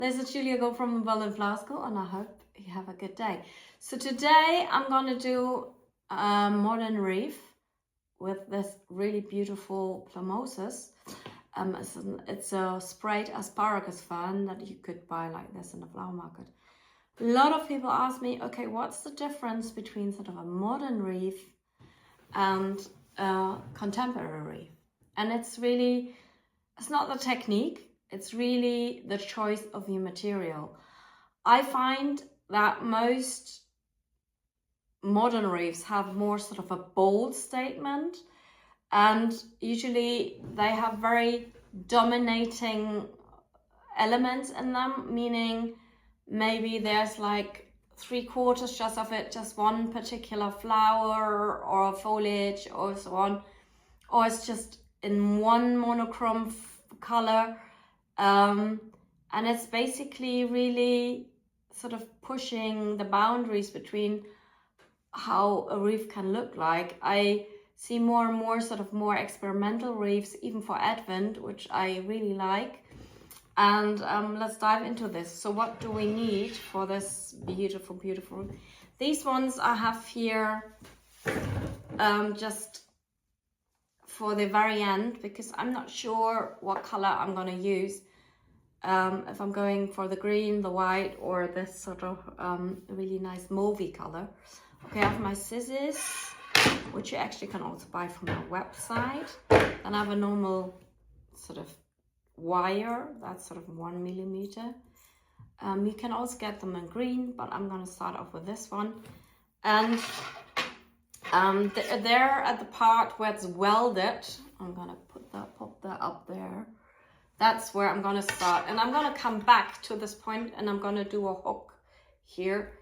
This is Julia Gauld from Berlin Flower School, and I hope you have a good day. So today I'm going to do a modern wreath with this really beautiful plumoses. It's a sprayed asparagus fern that you could buy like this in the flower market. A lot of people ask me, okay, what's the difference between sort of a modern wreath and a contemporary wreath? And it's not the technique, it's really the choice of your material. I find that most modern wreaths have more sort of a bold statement, and usually they have very dominating elements in them, meaning maybe there's like 3/4 just of it, just one particular flower or foliage or so on, or it's just in one monochrome color. And it's basically really sort of pushing the boundaries between how a wreath can look like. I see more and more sort of more experimental wreaths, even for Advent, which I really like. And let's dive into this. So what do we need for this beautiful, beautiful? These ones I have here just for the very end, because I'm not sure what color I'm going to use. If I'm going for the green, the white, or this sort of really nice mauvey color. Okay, I have my scissors, which you actually can also buy from our website. Then I have a normal sort of wire, that's sort of 1 millimeter. You can also get them in green, but I'm going to start off with this one. And there at the part where it's welded, I'm going to pop that up there. That's where I'm going to start, and I'm going to come back to this point, and I'm going to do a hook here.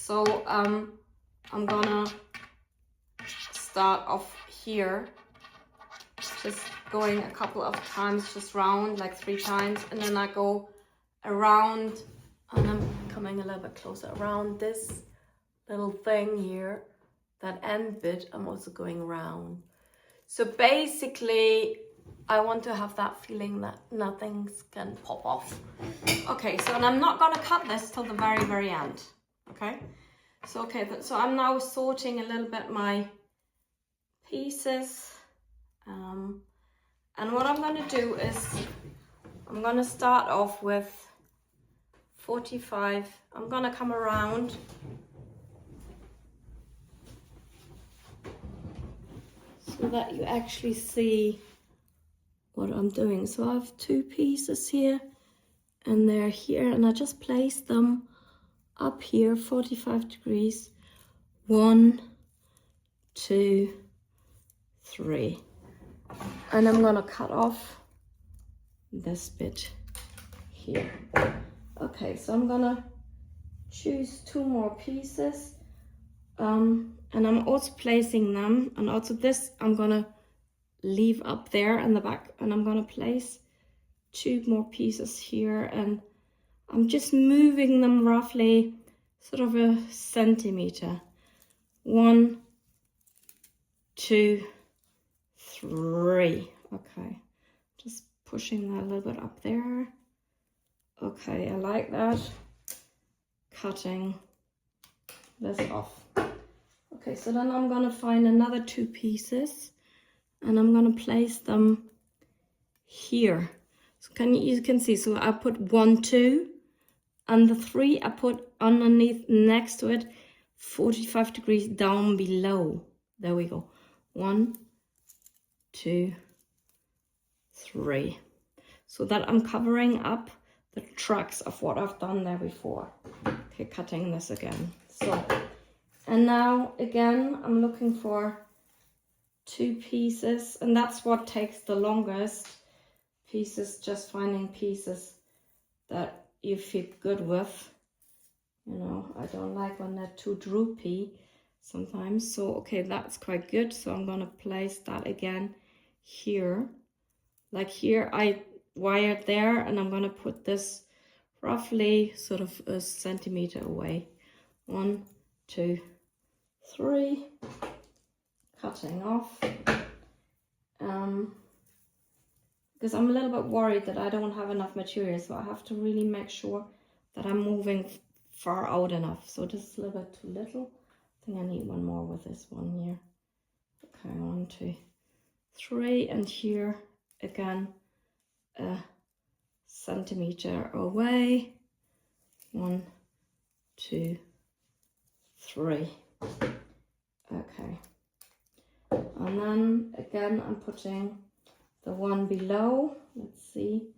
So I'm going to start off here, just going a couple of times, just round, like 3 times, and then I go around, and I'm coming a little bit closer around this little thing here. That end bit, I'm also going around. So basically, I want to have that feeling that nothing can pop off. Okay, so and I'm not going to cut this till the very, very end. Okay, so so I'm now sorting a little bit my pieces. And what I'm going to do is I'm going to start off with 45. I'm going to come around. So that you actually see what I'm doing. So I have 2 pieces here, and they're here, and I just place them up here 45 degrees. 1, 2, 3, and I'm gonna cut off this bit here. Okay, so I'm gonna choose 2 more pieces, and I'm also placing them, and also this I'm gonna leave up there in the back, and I'm gonna place 2 more pieces here, and I'm just moving them roughly sort of a centimeter. 1, 2, 3. Okay, just pushing that a little bit up there. Okay, I like that. Cutting this off. Okay, so then I'm gonna find another 2 pieces, and I'm gonna place them here. So you can see, so I put 1, 2, and the 3 I put underneath next to it, 45 degrees down below. There we go. 1, 2, 3. So that I'm covering up the tracks of what I've done there before. Okay, cutting this again. So, and now again, I'm looking for 2 pieces, and that's what takes the longest. Pieces, just finding pieces that you feel good with. You know, I don't like when they're too droopy sometimes. So, okay, that's quite good. So I'm gonna place that again here. Like here, I wired there, and I'm gonna put this roughly sort of a centimeter away. 1, 2, 3. Cutting off. because I'm a little bit worried that I don't have enough material, so I have to really make sure that I'm moving far out enough. So this is a little bit too little. I think I need one more with this one here. Okay, 1, 2, 3, and here again a centimeter away. 1, 2, 3. Okay, and then again I'm putting the one below. Let's see,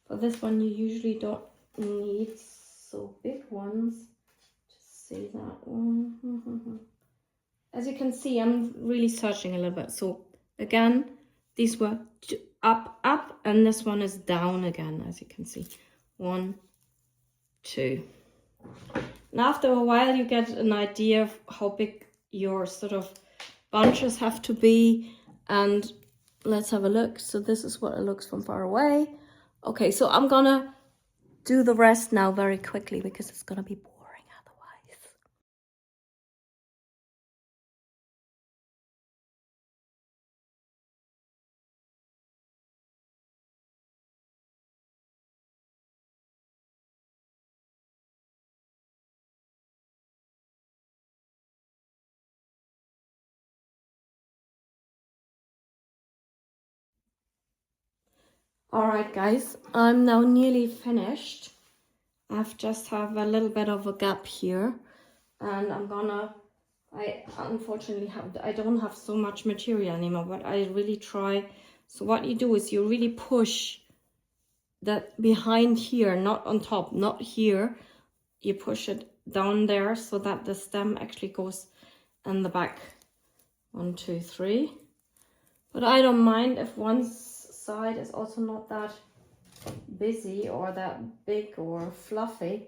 for this one you usually don't need so big ones. Just see that one. As you can see, I'm really searching a little bit. So again, these were up, and this one is down again, as you can see. 1, 2. And after a while, you get an idea of how big your sort of bunches have to be. And let's have a look. So this is what it looks from far away. Okay, so I'm gonna do the rest now very quickly because it's gonna be boring otherwise. Alright guys, I'm now nearly finished. I've just have a little bit of a gap here, and I unfortunately I don't have so much material anymore, but I really try. So what you do is you really push that behind here, not on top, not here. You push it down there so that the stem actually goes in the back. 1, 2, 3. But I don't mind if one side is also not that busy or that big or fluffy.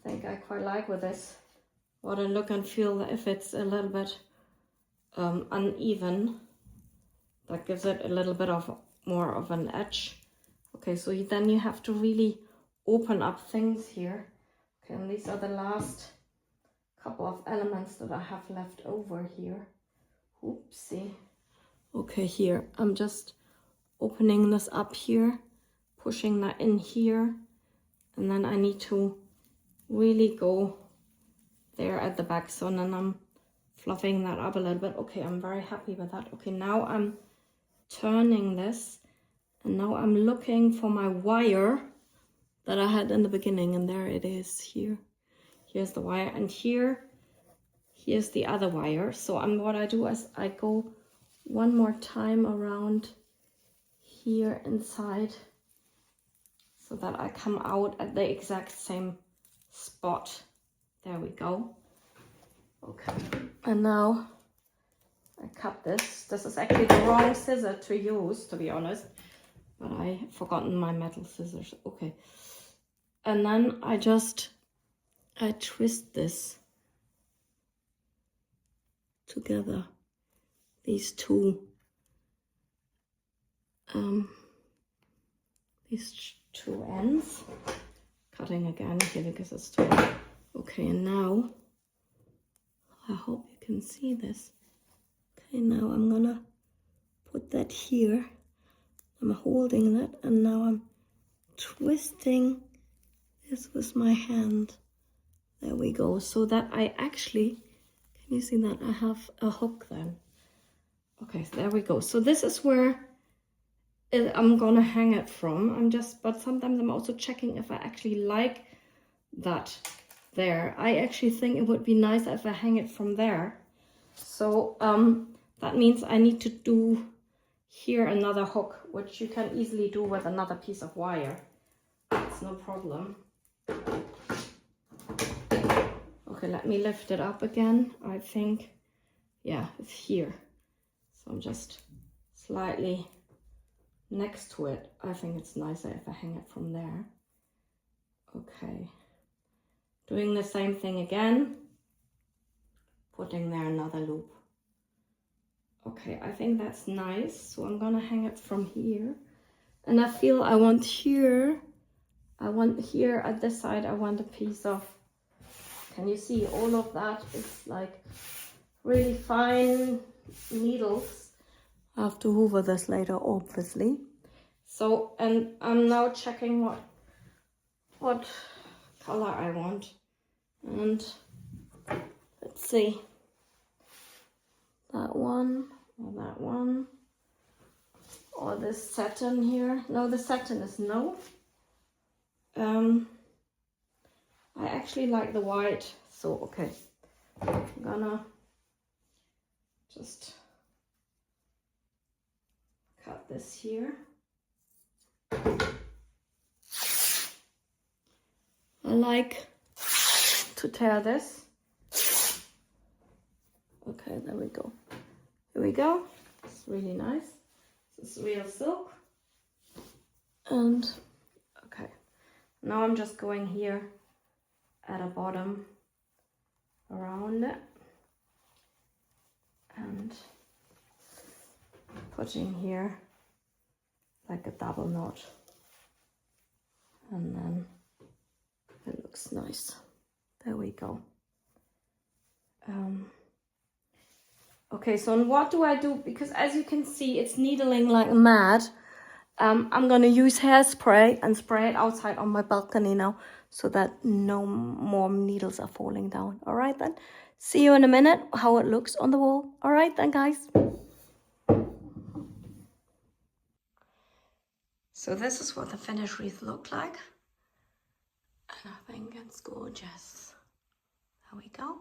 I think I quite like with this what I look and feel. If it's a little bit uneven, that gives it a little bit of more of an edge. Okay, so then you have to really open up things here. Okay, and these are the last couple of elements that I have left over here. Oopsie. Okay, here I'm just opening this up here, pushing that in here, and then I need to really go there at the back. So then I'm fluffing that up a little bit. Okay, I'm very happy with that. Okay, now I'm turning this, and now I'm looking for my wire that I had in the beginning, and there it is here. Here's the wire, and here's the other wire. So what I do is I go one more time around here inside so that I come out at the exact same spot. There we go. Okay, and now I cut this. This is actually the wrong scissor to use, to be honest, but I've forgotten my metal scissors. Okay, and then I twist this together, these two ends, cutting again here because it's too long. Okay, and now I hope you can see this. Okay, now I'm gonna put that here. I'm holding that, and now I'm twisting this with my hand. There we go. So that I actually, can you see that I have a hook then? Okay, so there we go. So this is where I'm gonna hang it from. But sometimes I'm also checking if I actually like that there. I actually think it would be nice if I hang it from there. So that means I need to do here another hook, which you can easily do with another piece of wire. It's no problem. Okay, let me lift it up again. I think, yeah, it's here. So I'm just slightly next to it. I think it's nicer if I hang it from there. Okay, doing the same thing again, putting there another loop. Okay, I think that's nice. So I'm gonna hang it from here, and I feel I want here at this side, I want a piece of, can you see all of that? It's like really fine needles. I have to hoover this later, obviously. So, and I'm now checking what color I want. And let's see. That one, or that one. Or this satin here. No, the satin is no. I actually like the white. So, okay. I'm gonna just cut this here. I like to tear this. Okay, there we go. Here we go. It's really nice. This is real silk. And okay, now I'm just going here at the bottom around it and putting here like a double knot, and then it looks nice. There we go. Okay, so what do I do? Because as you can see, it's needling like mad. I'm gonna use hairspray and spray it outside on my balcony now, so that no more needles are falling down. All right then. See you in a minute how it looks on the wall. All right then, guys. So this is what the finished wreath looked like. And I think it's gorgeous. There we go.